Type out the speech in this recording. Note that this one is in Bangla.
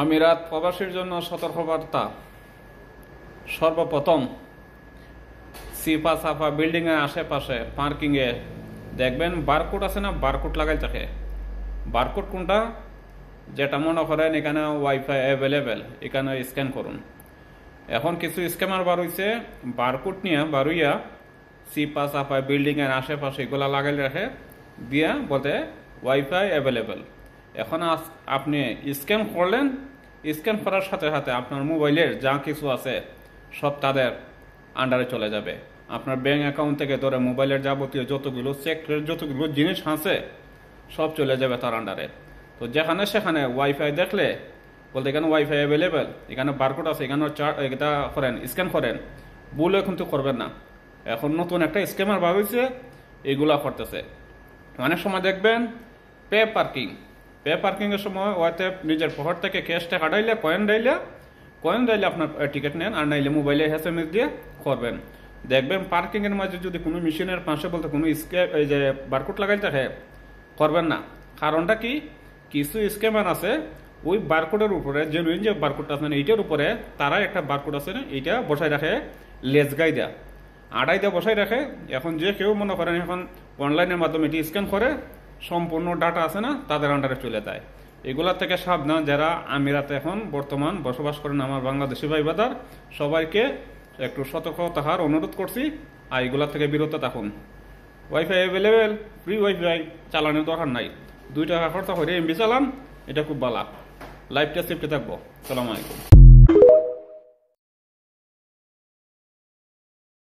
আমিরাত প্রবাসীর জন্য সতর্কবার্তা। সর্বপ্রথম সিপা সাফা বিল্ডিং এর আশেপাশে পার্কিং এ দেখবেন বারকোড আছে না, বারকোড লাগাই থাকে। বারকোড কোনটা? যেটা মনে করেন এখানে ওয়াইফাই অ্যাভেলেবেল, এখানে স্ক্যান করুন। এখন কিছু স্ক্যামার বার হইছে, বারকোড নিয়ে বারুইয়া সিপা সাফা বিল্ডিং এর আশেপাশে এগুলা লাগাই রাখে দিয়া বলতে ওয়াইফাই অ্যাভেলেবেল। এখন আপনি স্ক্যান করলেন, স্ক্যান করার সাথে সাথে আপনার মোবাইলের যা কিছু আছে সব তাদের আন্ডারে চলে যাবে। আপনার ব্যাংক অ্যাকাউন্ট থেকে ধরে মোবাইলের যাবতীয় যতগুলো সেক্টরের যতগুলো জিনিস আছে সব চলে যাবে তার আন্ডারে। তো যেখানে সেখানে ওয়াইফাই দেখলে বলতে এখানে ওয়াইফাই অ্যাভেলেবেল, এখানে বারকোড আছে, এখানে এটা করেন, স্ক্যান করেন, ভুলও কিন্তু করবেন না। এখন নতুন একটা স্ক্যামার বার হয়েছে, এগুলা করতেছে। অনেক সময় দেখবেন পে পার্কিং এর সময় ওয়াতে নিজের পকেট থেকে ক্যাশ টাকা ডাইলে কয়েন ডাইলে আপনার টিকিট নেন, আর নাইলে মোবাইলে এসএমএস দিয়ে করবেন। দেখবেন পার্কিং এর মাঝে যদি কোনো মেশিনের পাশে বলতে কোনো এই যে বারকোড লাগাই থাকে, করবেন না। কারণটা কি? কিছু স্ক্যামার আছে ওই বারকোডের উপরে, জেনুইন যে বারকোডটা আছে এইটার উপরে তারা একটা বারকোড আছে না, এইটা বসাই রাখে লেজগাই দেয়া, আড়াই দেওয়া বসাই রাখে। এখন যে কেউ মনে করেন এখন অনলাইনের মাধ্যমে এটি স্ক্যান করে সম্পূর্ণ ডাটা আছে না তাদের আন্ডারে চলে যায়। এগুলার থেকে সাবধান যারা আমিরাতে এখন বর্তমান বসবাস করেন, আমার বাংলাদেশি ভাই বাদার সবাইকে একটু সতর্ক থাকার অনুরোধ করছি, আর এগুলার থেকে বিরত থাকুন। ওয়াইফাই অ্যাভেলেবেল, ফ্রি ওয়াইফাই চালানোর দরকার নাই, 2 টাকা খরচা করে এমবি চালান, এটা খুব ভালো। লাইফটা সেফটি থাকবো। সালাম আলাইকুম।